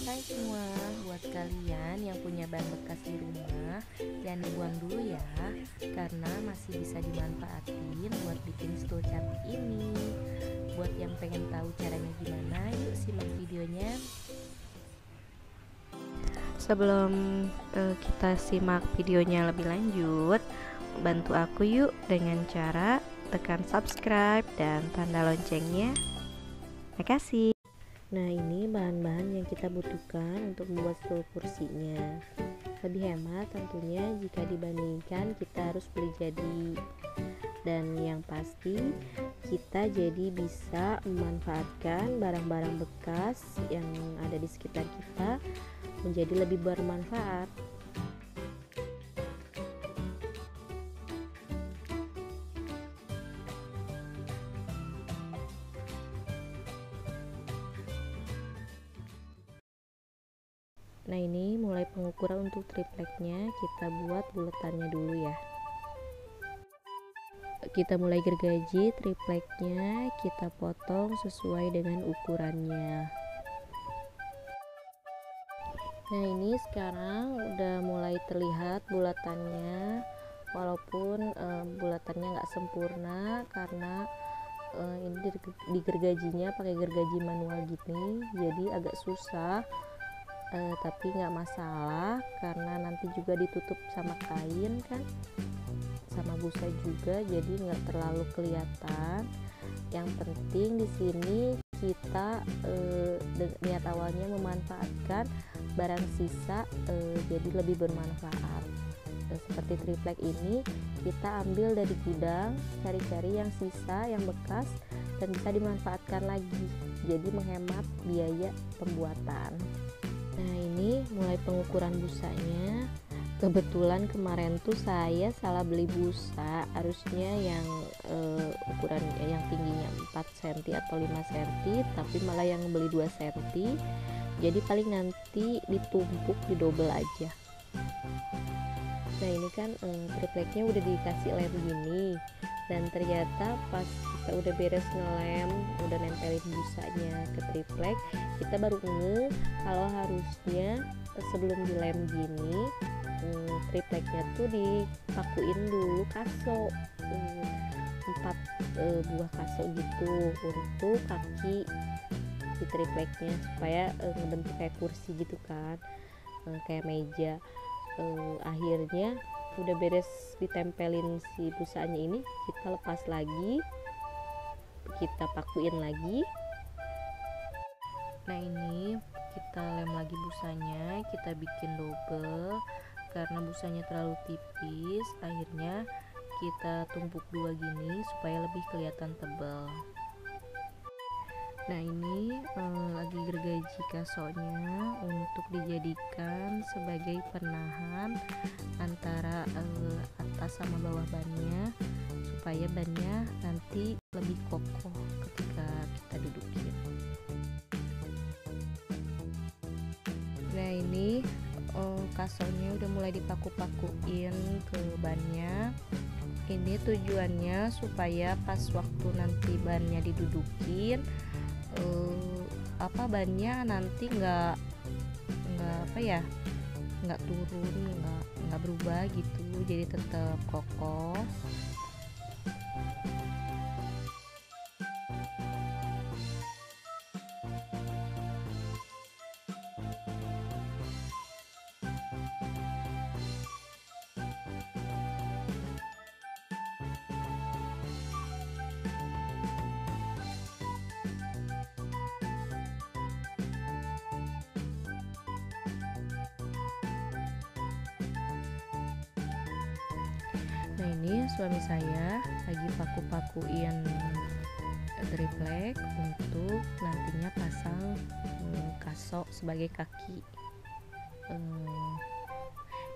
Hai semua, buat kalian yang punya ban bekas di rumah, jangan dibuang dulu ya, karena masih bisa dimanfaatin buat bikin stool cantik ini. Buat yang pengen tahu caranya gimana, yuk simak videonya. Sebelum kita simak videonya lebih lanjut, bantu aku yuk dengan cara tekan subscribe dan tanda loncengnya. Makasih. Nah, ini bahan-bahan yang kita butuhkan untuk membuat stool kursinya. Lebih hemat tentunya jika dibandingkan kita harus beli jadi. Dan yang pasti kita jadi bisa memanfaatkan barang-barang bekas yang ada di sekitar kita menjadi lebih bermanfaat. Nah, ini mulai pengukuran untuk tripleknya, kita buat buletannya dulu ya. Kita mulai gergaji tripleknya, kita potong sesuai dengan ukurannya. Nah, ini sekarang udah mulai terlihat bulatannya, walaupun bulatannya nggak sempurna karena ini digergajinya pakai gergaji manual gini, jadi agak susah. Tapi nggak masalah karena nanti juga ditutup sama kain kan, sama busa juga, jadi nggak terlalu kelihatan. Yang penting di sini kita niat awalnya memanfaatkan barang sisa, jadi lebih bermanfaat. Seperti triplek ini kita ambil dari gudang, cari-cari yang sisa, yang bekas, dan bisa dimanfaatkan lagi, jadi menghemat biaya pembuatan. Nah, ini mulai pengukuran busanya. Kebetulan kemarin tuh saya salah beli busa, harusnya yang ukuran yang tingginya 4 cm atau 5 cm, tapi malah yang beli 2 cm. Jadi paling nanti ditumpuk, didobel aja. Nah, ini kan tripleknya udah dikasih lem gini, dan ternyata pas kita udah beres ngelem, udah nempelin busanya ke triplek, kita baru kalau harusnya sebelum dilem gini tripleknya tuh dipakuin dulu kaso, 4 buah kaso gitu untuk kaki di tripleknya, supaya ngebentuk kayak kursi gitu kan, kayak meja. Akhirnya udah beres ditempelin si busanya ini, kita lepas lagi, kita pakuin lagi. Nah, ini kita lem lagi busanya, kita bikin double karena busanya terlalu tipis. Akhirnya kita tumpuk dua gini supaya lebih kelihatan tebal. Nah, ini lagi gergaji kasonya untuk dijadikan sebagai penahan antara atas sama bawah bannya, supaya bannya nanti lebih kokoh ketika kita dudukin. Nah, ini kasonya udah mulai dipaku-pakuin ke bannya. Ini tujuannya supaya pas waktu nanti bannya didudukin, bannya nanti nggak turun, nggak berubah gitu, jadi tetap kokoh. Nah, ini suami saya lagi paku-pakuin triplek untuk nantinya pasang kaso sebagai kaki.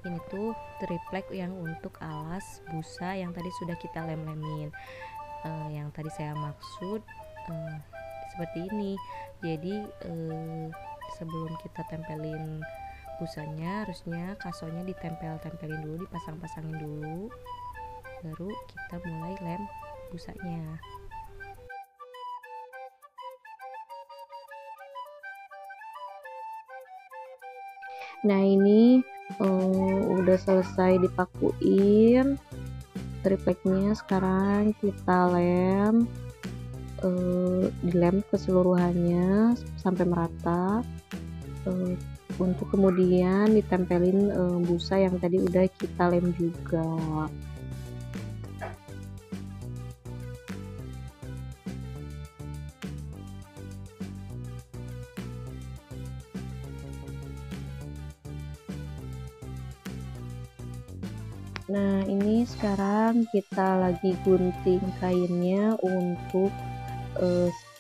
Ini tuh triplek yang untuk alas busa yang tadi sudah kita lem-lemin. Yang tadi saya maksud seperti ini. Jadi sebelum kita tempelin busanya, harusnya kasonya ditempel-tempelin dulu, dipasang-pasangin dulu, baru kita mulai lem busanya. Nah ini udah selesai dipakuin tripleknya, sekarang kita dilem keseluruhannya sampai merata, untuk kemudian ditempelin busa yang tadi udah kita lem juga. Nah ini sekarang kita lagi gunting kainnya untuk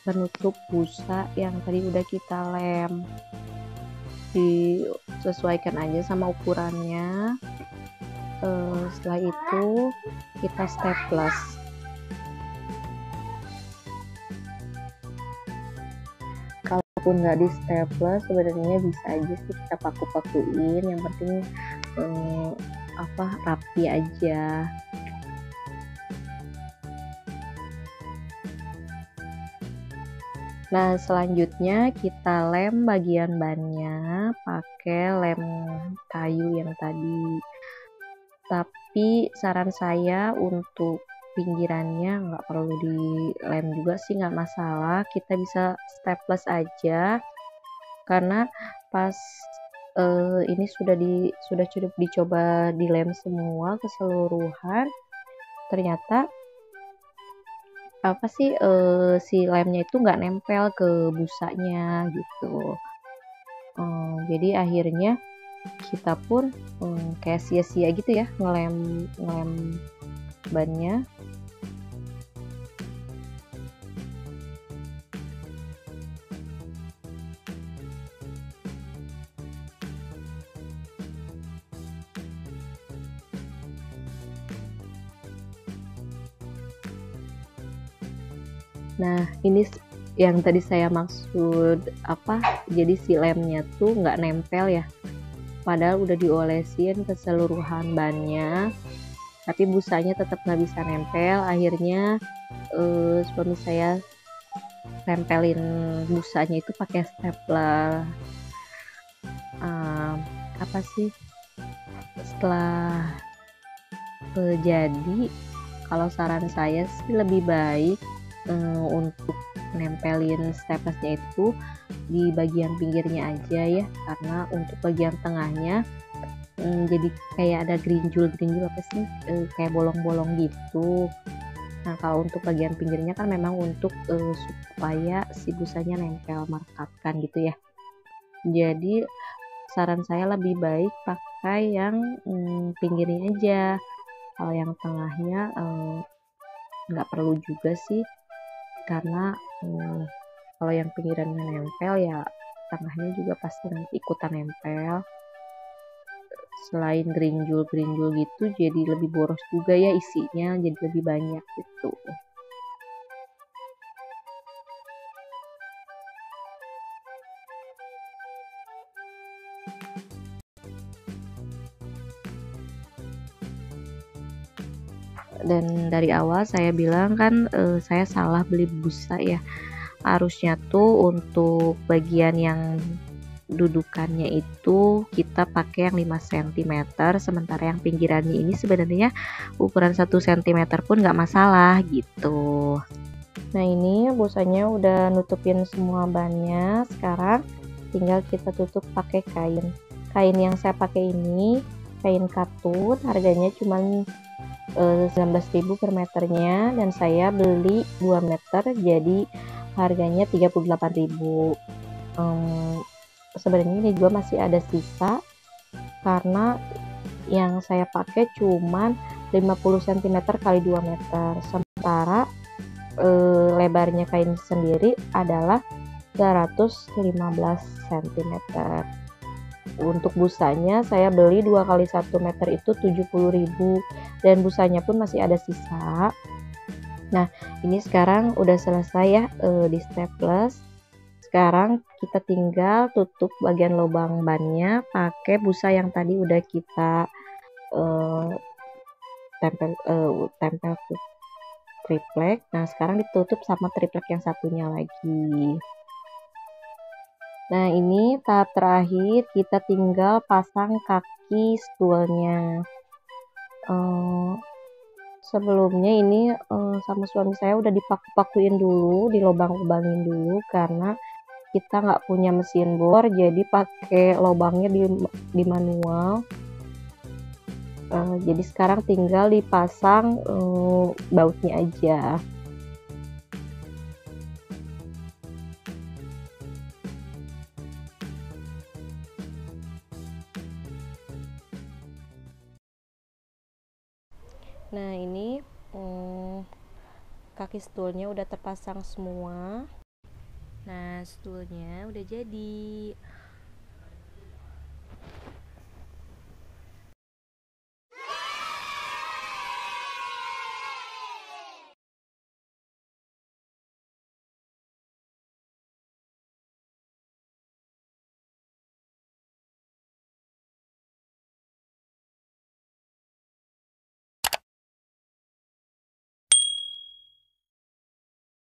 penutup busa yang tadi udah kita lem. Disesuaikan aja sama ukurannya. Setelah itu kita staples. Kalaupun nggak di staples sebenarnya bisa aja sih kita paku-pakuin, yang penting rapi aja. Nah selanjutnya kita lem bagian bannya pakai lem kayu yang tadi, tapi saran saya untuk pinggirannya nggak perlu dilem juga sih, nggak masalah, kita bisa staples aja, karena pas ini sudah dicoba dilem semua keseluruhan, ternyata si lemnya itu nggak nempel ke busanya gitu. Jadi akhirnya kita pun kayak sia-sia gitu ya ngelem bannya. Nah ini yang tadi saya maksud jadi si lemnya tuh nggak nempel ya, padahal udah diolesin keseluruhan bannya, tapi busanya tetap nggak bisa nempel. Akhirnya suami saya tempelin busanya itu pakai stapler. Setelah jadi, kalau saran saya sih lebih baik untuk nempelin staplesnya itu di bagian pinggirnya aja ya, karena untuk bagian tengahnya jadi kayak ada gerinjul kayak bolong-bolong gitu. Nah kalau untuk bagian pinggirnya kan memang untuk supaya si busanya nempel merekatkan gitu ya. Jadi saran saya lebih baik pakai yang pinggirnya aja. Kalau yang tengahnya nggak perlu juga sih, karena kalau yang pinggirannya nempel ya tengahnya juga pasti nanti ikutan nempel. Selain gerinjul gitu jadi lebih boros juga ya isinya, jadi lebih banyak gitu. Dan dari awal saya bilang kan saya salah beli busa ya, harusnya tuh untuk bagian yang dudukannya itu kita pakai yang 5 cm, sementara yang pinggirannya ini sebenarnya ukuran 1 cm pun nggak masalah gitu. Nah ini busanya udah nutupin semua bannya, sekarang tinggal kita tutup pakai kain yang saya pakai ini kain katun, harganya cuman 19.000 per meternya, dan saya beli 2 meter jadi harganya 38.000. Sebenarnya ini juga masih ada sisa karena yang saya pakai cuman 50 cm kali 2 meter, sementara lebarnya kain sendiri adalah 315 cm. Untuk busanya saya beli 2 kali 1 meter itu 70.000, dan busanya pun masih ada sisa. Nah ini sekarang udah selesai ya di staples. Sekarang kita tinggal tutup bagian lubang bannya pakai busa yang tadi udah kita tempel ke triplek. Nah sekarang ditutup sama triplek yang satunya lagi. Nah, ini tahap terakhir, kita tinggal pasang kaki stulnya. Sebelumnya ini sama suami saya udah dipaku-pakuin dulu, dilobang-lobangin dulu karena kita nggak punya mesin bor, jadi pakai lobangnya di manual. Jadi sekarang tinggal dipasang bautnya aja. Nah, ini kaki stulnya udah terpasang semua. Nah, stulnya udah jadi.